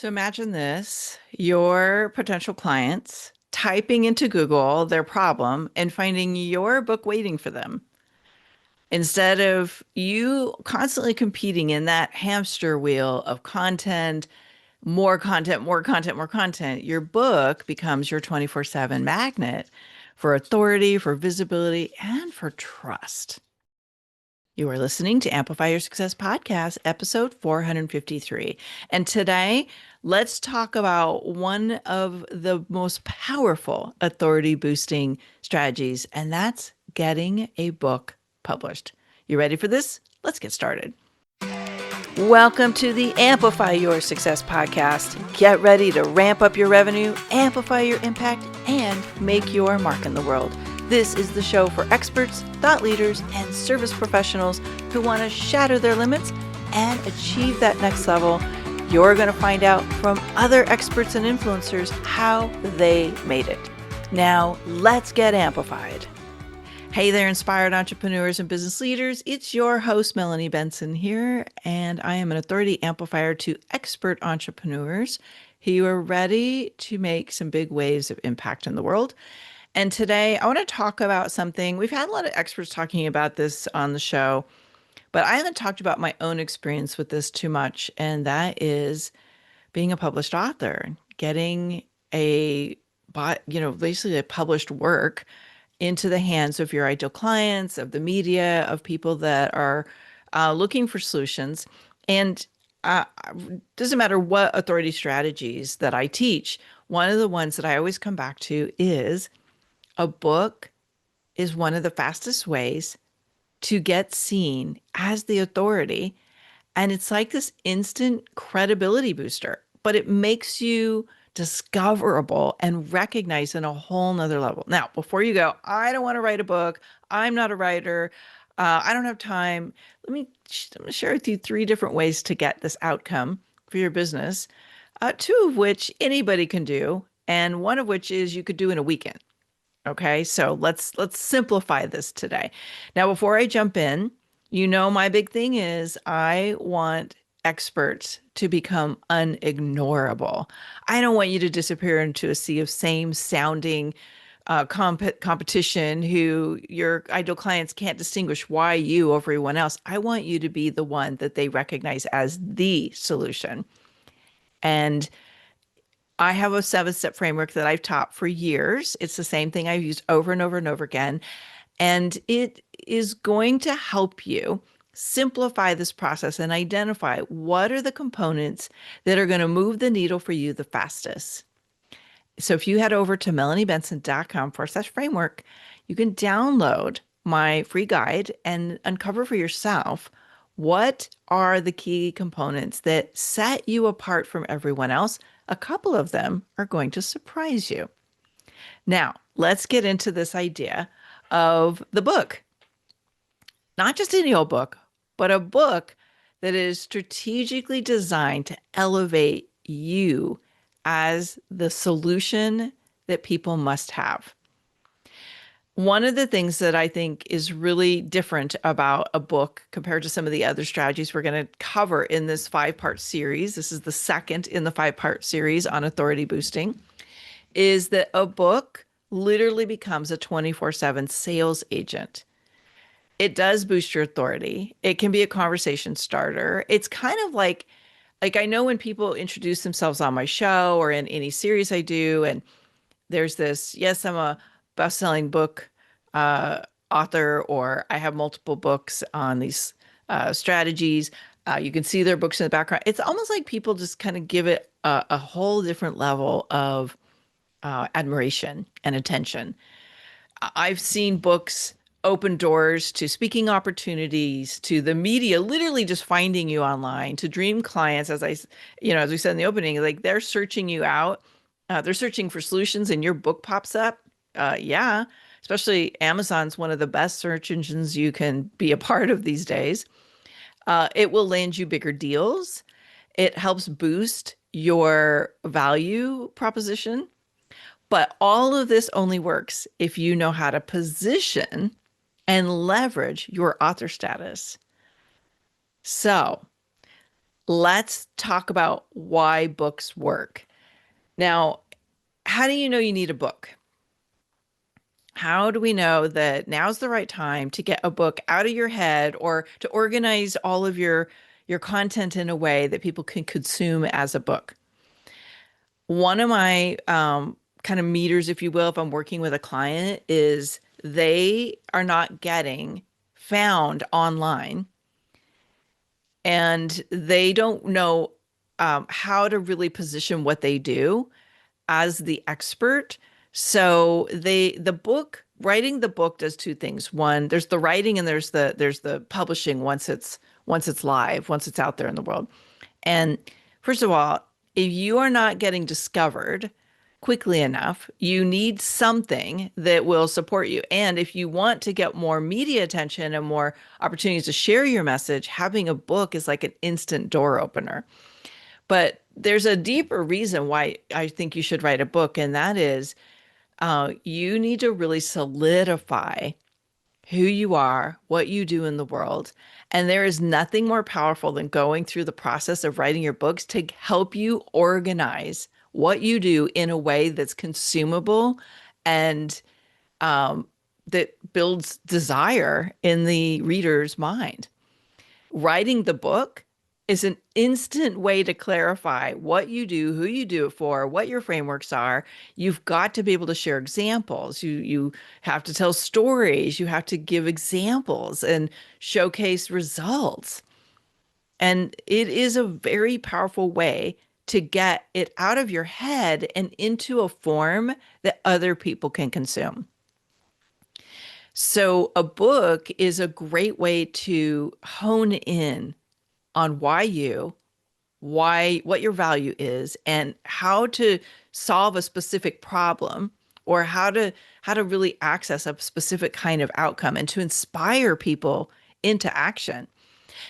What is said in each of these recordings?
So imagine this, your potential clients typing into Google their problem and finding your book waiting for them. Instead of you constantly competing in that hamster wheel of content, more content, more content, more content, your book becomes your 24/7 magnet for authority, for visibility, and for trust. You are listening to Amplify Your Success Podcast, episode 453. And today, let's talk about one of the most powerful authority boosting strategies, and that's getting a book published. You ready for this? Let's get started. Welcome to the Amplify Your Success Podcast. Get ready to ramp up your revenue, amplify your impact, and make your mark in the world. This is the show for experts, thought leaders, and service professionals who want to shatter their limits and achieve that next level. You're going to find out from other experts and influencers how they made it. Now, let's get amplified. Hey there, inspired entrepreneurs and business leaders. It's your host, Melanie Benson here, and I am an authority amplifier to expert entrepreneurs who are ready to make some big waves of impact in the world. And today I want to talk about something. We've had a lot of experts talking about this on the show, but I haven't talked about my own experience with this too much. And that is being a published author, getting basically a published work into the hands of your ideal clients, of the media, of people that are looking for solutions. And doesn't matter what authority strategies that I teach, one of the ones that I always come back to is a book is one of the fastest ways to get seen as the authority. And it's like this instant credibility booster, but it makes you discoverable and recognized on a whole nother level. Now, before you go, I don't want to write a book. I'm not a writer. I don't have time. Let me share with you 3 different ways to get this outcome for your business, 2 of which anybody can do, and one of which is you could do in a weekend. Okay, so let's simplify this today. Now, before I jump in, my big thing is I want experts to become unignorable. I don't want you to disappear into a sea of same sounding competition who your ideal clients can't distinguish why you over everyone else. I want you to be the one that they recognize as the solution. And I have a 7-step framework that I've taught for years. It's the same thing I've used over and over and over again. And it is going to help you simplify this process and identify what are the components that are going to move the needle for you the fastest. So if you head over to melaniebenson.com/framework, you can download my free guide and uncover for yourself what are the key components that set you apart from everyone else. A couple of them are going to surprise you. Now, let's get into this idea of the book. Not just any old book, but a book that is strategically designed to elevate you as the solution that people must have. One of the things that I think is really different about a book compared to some of the other strategies we're going to cover in this 5-part series, this is the second in the 5-part series on authority boosting, is that a book literally becomes a 24/7 sales agent. It does boost your authority. It can be a conversation starter. It's kind of like I know when people introduce themselves on my show or in any series I do, and there's this, yes, I'm a best-selling book author, or I have multiple books on these strategies. You can see their books in the background. It's almost like people just kind of give it a whole different level of admiration and attention. I've seen books open doors to speaking opportunities, to the media, literally just finding you online, to dream clients, as we said in the opening, like they're searching you out. They're searching for solutions and your book pops up. Yeah, especially Amazon's one of the best search engines you can be a part of these days. It will land you bigger deals. It helps boost your value proposition. But all of this only works if you know how to position and leverage your author status. So Let's talk about why books work. Now, how do you know you need a book? How do we know that now's the right time to get a book out of your head or to organize all of your content in a way that people can consume as a book? One of my kind of meters, if you will, if I'm working with a client, is they are not getting found online and they don't know how to really position what they do as the expert. So the book, writing the book does two things. One, there's the writing and there's the publishing once it's live, once it's out there in the world. And first of all, if you are not getting discovered quickly enough, you need something that will support you. And if you want to get more media attention and more opportunities to share your message, having a book is like an instant door opener. But there's a deeper reason why I think you should write a book, and that is you need to really solidify who you are, what you do in the world. And there is nothing more powerful than going through the process of writing your books to help you organize what you do in a way that's consumable and that builds desire in the reader's mind. Writing the book is an instant way to clarify what you do, who you do it for, what your frameworks are. You've got to be able to share examples. You have to tell stories. You have to give examples and showcase results. And it is a very powerful way to get it out of your head and into a form that other people can consume. So a book is a great way to hone in on what your value is, and how to solve a specific problem, or how to really access a specific kind of outcome and to inspire people into action.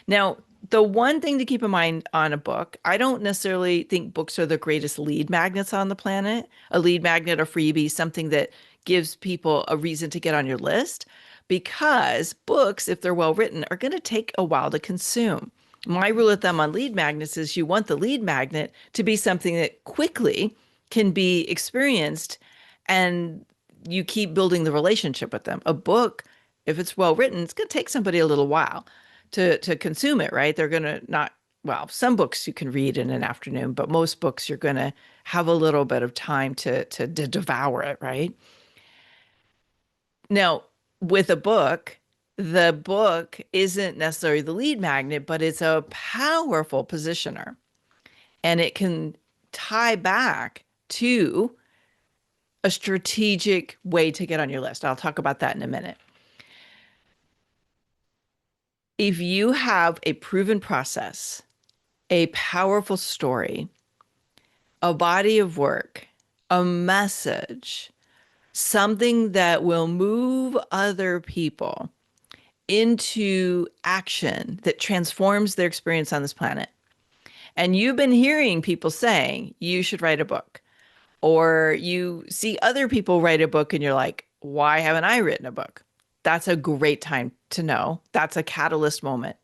Now, the one thing to keep in mind on a book, I don't necessarily think books are the greatest lead magnets on the planet. A lead magnet or freebie, something that gives people a reason to get on your list, because books, if they're well written, are going to take a while to consume. My rule of thumb on lead magnets is you want the lead magnet to be something that quickly can be experienced and you keep building the relationship with them. A book, if it's well written, it's going to take somebody a little while to consume it, right? They're going to not, well, some books you can read in an afternoon, but most books you're going to have a little bit of time to devour it, right? Now, with a book, the book isn't necessarily the lead magnet, but it's a powerful positioner, and it can tie back to a strategic way to get on your list. I'll talk about that in a minute. If you have a proven process, a powerful story, a body of work, a message, something that will move other people into action that transforms their experience on this planet. And you've been hearing people saying you should write a book, or you see other people write a book and you're like, why haven't I written a book? That's a great time to know. That's a catalyst moment.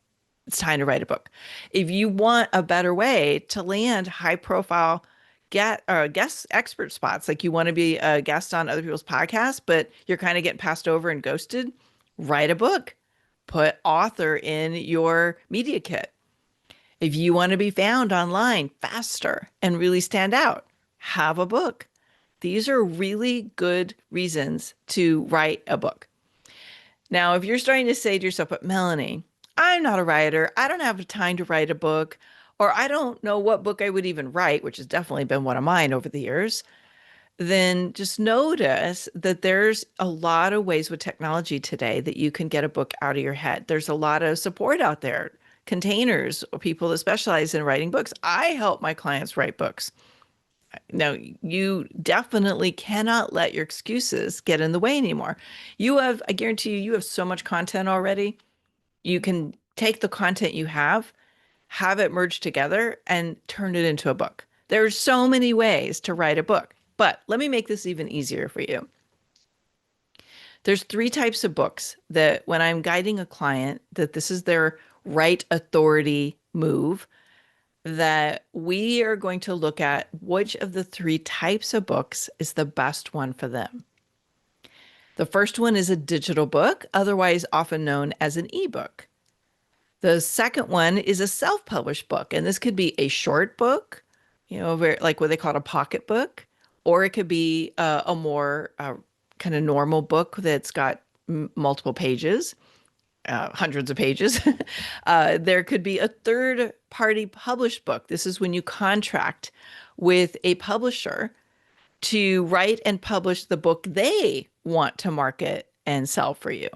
It's time to write a book. If you want a better way to land high profile guest expert spots, like you want to be a guest on other people's podcasts, but you're kind of getting passed over and ghosted, write a book. Put author in your media kit. If you want to be found online faster and really stand out, have a book. These are really good reasons to write a book. Now, if you're starting to say to yourself, but Melanie, I'm not a writer. I don't have the time to write a book, or I don't know what book I would even write, which has definitely been one of mine over the years, then just notice that there's a lot of ways with technology today that you can get a book out of your head. There's a lot of support out there, containers, or people that specialize in writing books. I help my clients write books. Now, you definitely cannot let your excuses get in the way anymore. I guarantee you have so much content already. You can take the content you have it merged together, and turn it into a book. There are so many ways to write a book. But let me make this even easier for you. There's 3 types of books that when I'm guiding a client that this is their right authority move, that we are going to look at which of the three types of books is the best one for them. The first one is a digital book, otherwise often known as an ebook. The second one is a self-published book, and this could be a short book, very, like what they call a pocket book, or it could be a more kind of normal book that's got multiple pages, hundreds of pages. There could be a third party published book. This is when you contract with a publisher to write and publish the book they want to market and sell for you.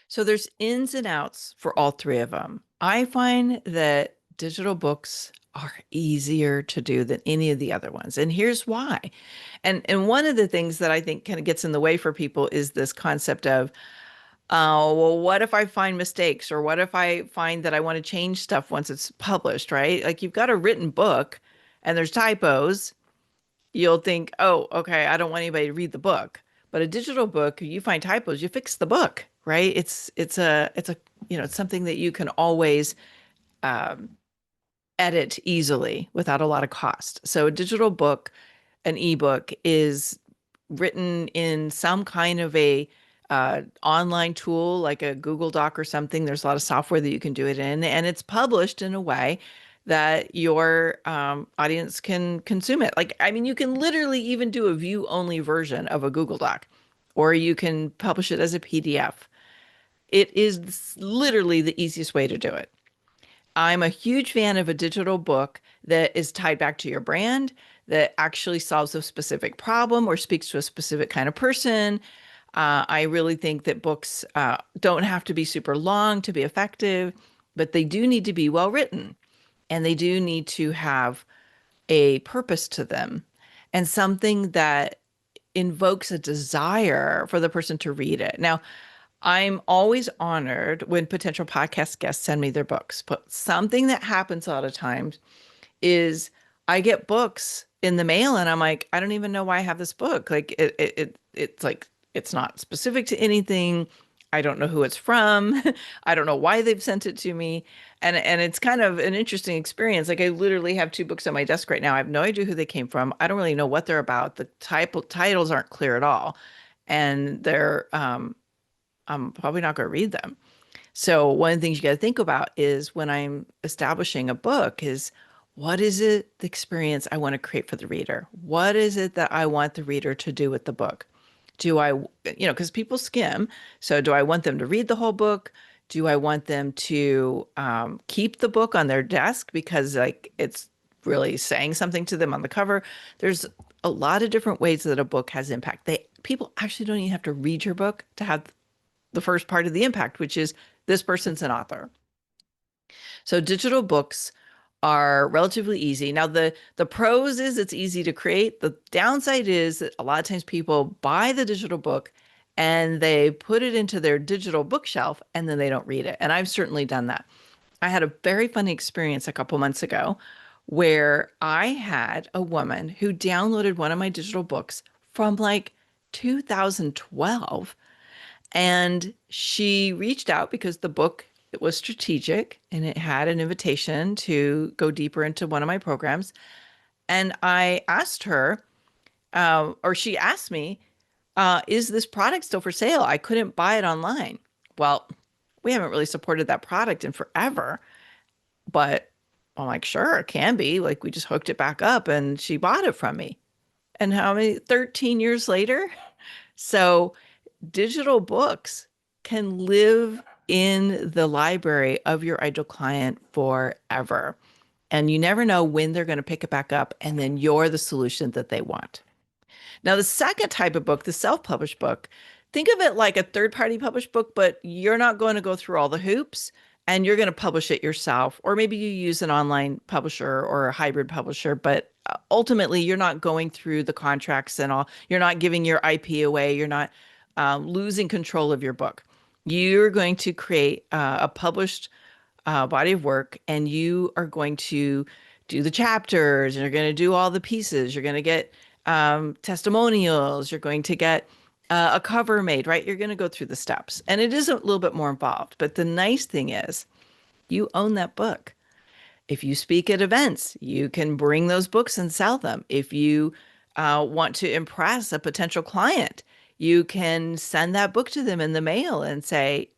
So there's ins and outs for all three of them. I find that digital books are easier to do than any of the other ones. And here's why. And one of the things that I think kind of gets in the way for people is this concept of, well, what if I find mistakes, or what if I find that I want to change stuff once it's published, right? Like, you've got a written book and there's typos, you'll think, oh, okay, I don't want anybody to read the book. But a digital book, you find typos, you fix the book, right? It's it's something that you can always um, edit easily without a lot of cost. So a digital book, an ebook, is written in some kind of a online tool like a Google Doc or something. There's a lot of software that you can do it in, and it's published in a way that your audience can consume it. Like, I mean, you can literally even do a view only version of a Google Doc, or you can publish it as a PDF. It is literally the easiest way to do it. I'm a huge fan of a digital book that is tied back to your brand, that actually solves a specific problem or speaks to a specific kind of person. I really think that books don't have to be super long to be effective, but they do need to be well written, and they do need to have a purpose to them and something that invokes a desire for the person to read it. Now, I'm always honored when potential podcast guests send me their books, but something that happens a lot of times is I get books in the mail and I'm like, I don't even know why I have this book. Like, it's like, it's not specific to anything. I don't know who it's from. I don't know why they've sent it to me. And it's kind of an interesting experience. Like, I literally have two books on my desk right now. I have no idea who they came from. I don't really know what they're about. The titles aren't clear at all. And I'm probably not going to read them. So one of the things you got to think about is, when I'm establishing a book, is what is it, the experience I want to create for the reader? What is it that I want the reader to do with the book? Do I, because people skim. So do I want them to read the whole book? Do I want them to keep the book on their desk because, like, it's really saying something to them on the cover? There's a lot of different ways that a book has impact. People actually don't even have to read your book to have the first part of the impact, which is this person's an author. So digital books are relatively easy. Now, the pros is it's easy to create. The downside is that a lot of times people buy the digital book and they put it into their digital bookshelf and then they don't read it. And I've certainly done that. I had a very funny experience a couple months ago where I had a woman who downloaded one of my digital books from like 2012, and she reached out because the book, it was strategic and it had an invitation to go deeper into one of my programs. And I asked her, or she asked me, is this product still for sale? I couldn't buy it online. Well, we haven't really supported that product in forever, but I'm like, sure, it can be. Like, we just hooked it back up and she bought it from me. And how many, 13 years later? So digital books can live in the library of your ideal client forever. And you never know when they're going to pick it back up, and then you're the solution that they want. Now, the second type of book, the self-published book, think of it like a third-party published book, but you're not going to go through all the hoops, and you're going to publish it yourself. Or maybe you use an online publisher or a hybrid publisher, but ultimately you're not going through the contracts and all. You're not giving your IP away. You're not losing control of your book. You're going to create a published body of work, and you are going to do the chapters, and you're going to do all the pieces. You're going to get testimonials. You're going to get a cover made, right? You're going to go through the steps, and it is a little bit more involved. But the nice thing is, you own that book. If you speak at events, you can bring those books and sell them. If you want to impress a potential client, you can send that book to them in the mail and say,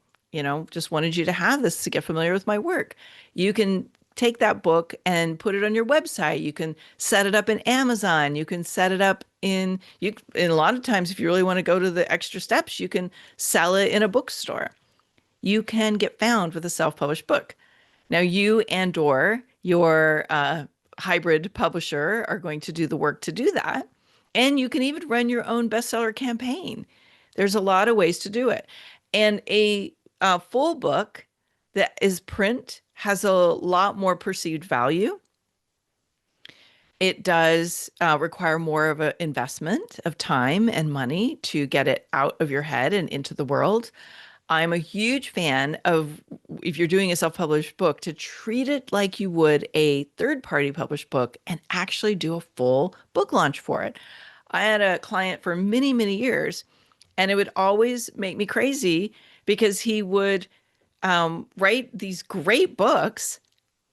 just wanted you to have this to get familiar with my work. You can take that book and put it on your website. You can set it up in Amazon. You can set it up in a lot of times, if you really want to go to the extra steps, you can sell it in a bookstore. You can get found with a self-published book. Now, you and or your hybrid publisher are going to do the work to do that. And you can even run your own bestseller campaign. There's a lot of ways to do it. And a full book that is print has a lot more perceived value. It does require more of an investment of time and money to get it out of your head and into the world. I'm a huge fan of, if you're doing a self-published book, to treat it like you would a third-party published book and actually do a full book launch for it. I had a client for many, many years, and it would always make me crazy because he would write these great books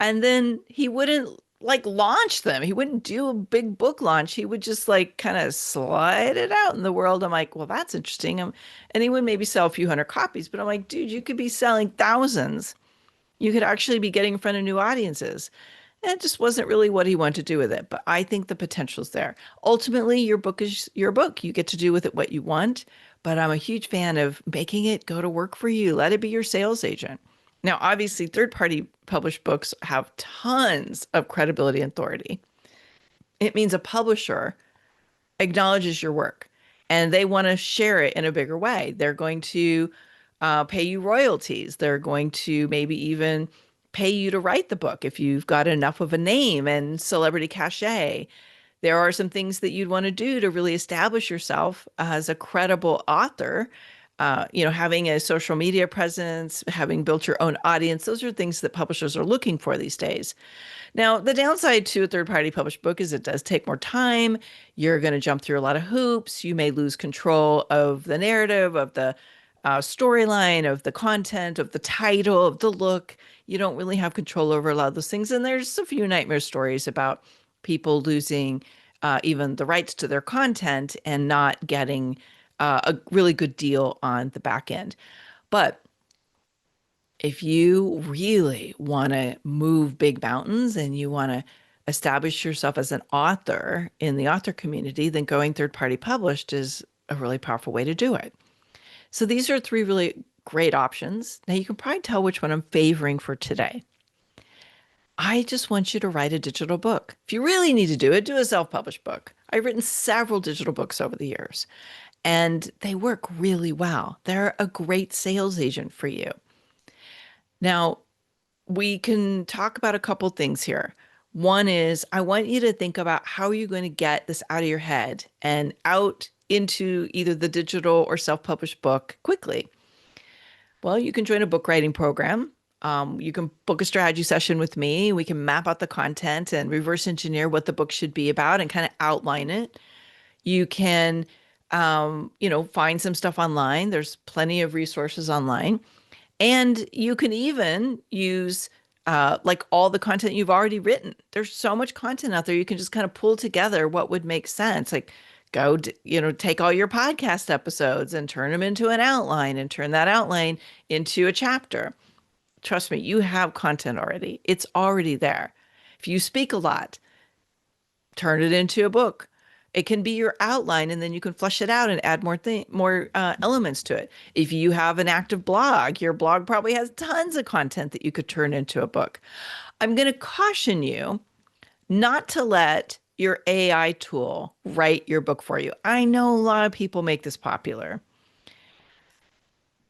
and then he wouldn't like launch them. He wouldn't do a big book launch. He would just like kind of slide it out in the world. I'm like, well, that's interesting. And he would maybe sell a few hundred copies, but I'm like, dude, you could be selling thousands. You could actually be getting in front of new audiences. And it just wasn't really what he wanted to do with it. But I think the potential's there. Ultimately, your book is your book. You get to do with it what you want. But I'm a huge fan of making it go to work for you. Let it be your sales agent. Now, obviously, third-party published books have tons of credibility and authority. It means a publisher acknowledges your work and they want to share it in a bigger way. They're going to pay you royalties. They're going to maybe even pay you to write the book if you've got enough of a name and celebrity cachet. There are some things that you'd want to do to really establish yourself as a credible author. Having a social media presence, having built your own audience, those are things that publishers are looking for these days. Now, the downside to a third-party published book is it does take more time. You're going to jump through a lot of hoops. You may lose control of the narrative, of the storyline, of the content, of the title, of the look. You don't really have control over a lot of those things. And there's a few nightmare stories about people losing even the rights to their content and not getting a really good deal on the back end. But if you really want to move big mountains and you want to establish yourself as an author in the author community, then going third party published is a really powerful way to do it. So these are three really great options. Now you can probably tell which one I'm favoring for today. I just want you to write a digital book. If you really need to do it, do a self-published book. I've written several digital books over the years, and they work really well. They're a great sales agent for you. Now, we can talk about a couple things here. One is I want you to think about how you're going to get this out of your head and out into either the digital or self-published book quickly. Well, you can join a book writing program. You can book a strategy session with me. We can map out the content and reverse engineer what the book should be about and kind of outline it. You can, find some stuff online. There's plenty of resources online. And you can even use like all the content you've already written. There's so much content out there. You can just kind of pull together what would make sense. Like take all your podcast episodes and turn them into an outline and turn that outline into a chapter. Trust me, you have content already. It's already there. If you speak a lot, turn it into a book. It can be your outline, and then you can flesh it out and add more elements to it. If you have an active blog, your blog probably has tons of content that you could turn into a book. I'm going to caution you not to let your AI tool write your book for you. I know a lot of people make this popular.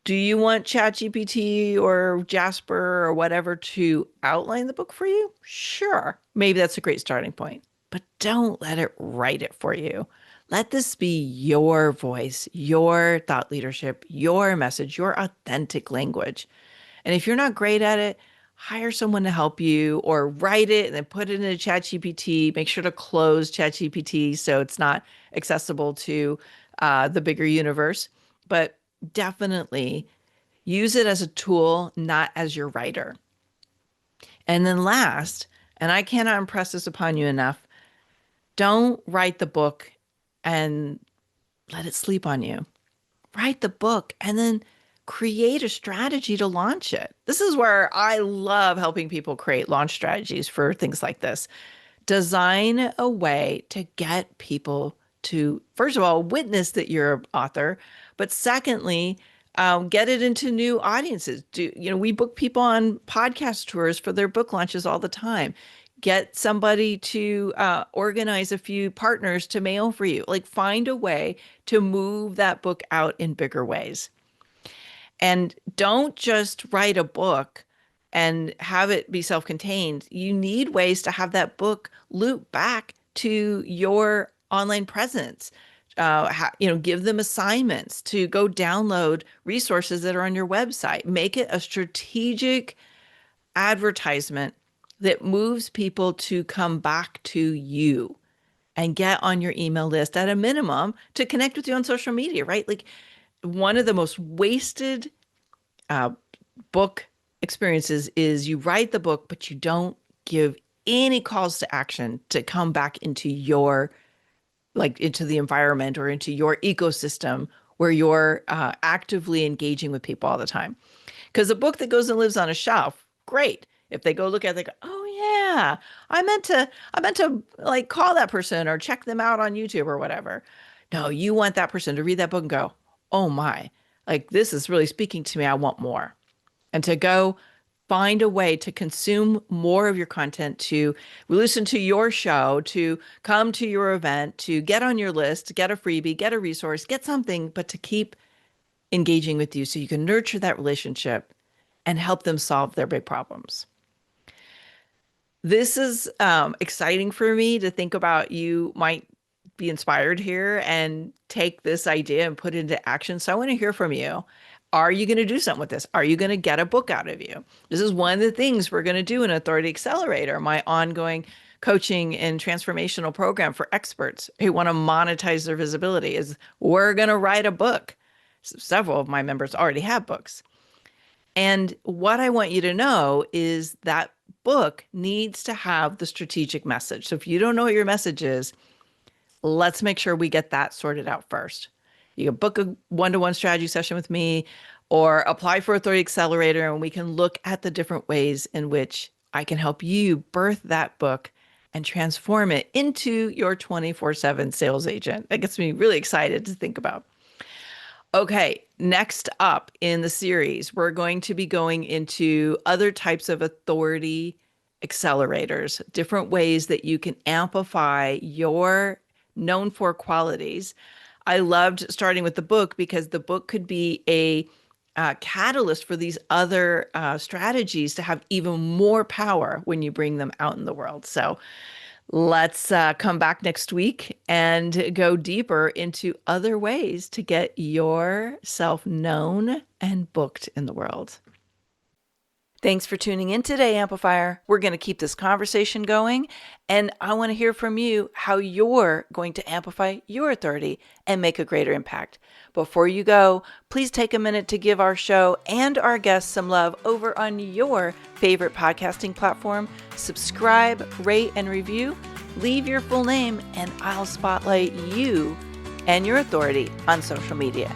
Do you want ChatGPT or Jasper or whatever to outline the book for you? Sure. Maybe that's a great starting point, but don't let it write it for you. Let this be your voice, your thought leadership, your message, your authentic language. And if you're not great at it, hire someone to help you or write it and then put it in a ChatGPT. Make sure to close ChatGPT so it's not accessible to the bigger universe. But definitely use it as a tool, not as your writer. And then last, And I cannot impress this upon you enough. Don't write the book and let it sleep on you. Write the book and then create a strategy to launch it. This is where I love helping people create launch strategies for things like this. Design a way to get people to, first of all, witness that you're an author, but secondly, get it into new audiences. We book people on podcast tours for their book launches all the time. Get somebody to organize a few partners to mail for you. Like, find a way to move that book out in bigger ways. And don't just write a book and have it be self-contained. You need ways to have that book loop back to your online presence. Give them assignments to go download resources that are on your website. Make it a strategic advertisement that moves people to come back to you and get on your email list at a minimum to connect with you on social media, right? Like, one of the most wasted book experiences is you write the book, but you don't give any calls to action to come back into into the environment or into your ecosystem where you're actively engaging with people all the time. Because a book that goes and lives on a shelf, great. If they go look at it, they go, oh yeah, I meant to like call that person or check them out on YouTube or whatever. No, you want that person to read that book and go, oh my, like this is really speaking to me. I want more. And to go find a way to consume more of your content, to listen to your show, to come to your event, to get on your list, get a freebie, get a resource, get something, but to keep engaging with you so you can nurture that relationship and help them solve their big problems. This is exciting for me to think about. You might be inspired here and take this idea and put it into action. So I want to hear from you. Are you going to do something with this? Are you going to get a book out of you? This is one of the things we're going to do in Authority Accelerator, my ongoing coaching and transformational program for experts who want to monetize their visibility. Is we're going to write a book. Several of my members already have books. And what I want you to know is that book needs to have the strategic message. So if you don't know what your message is, let's make sure we get that sorted out first. You can book a one-to-one strategy session with me or apply for Authority Accelerator, and we can look at the different ways in which I can help you birth that book and transform it into your 24/7 sales agent. That gets me really excited to think about. Okay, next up in the series, we're going to be going into other types of authority accelerators, different ways that you can amplify your known for qualities. I loved starting with the book because the book could be a catalyst for these other strategies to have even more power when you bring them out in the world. So let's come back next week and go deeper into other ways to get yourself known and booked in the world. Thanks for tuning in today, Amplifier. We're going to keep this conversation going, and I want to hear from you how you're going to amplify your authority and make a greater impact. Before you go, please take a minute to give our show and our guests some love over on your favorite podcasting platform. Subscribe, rate, and review. Leave your full name, and I'll spotlight you and your authority on social media.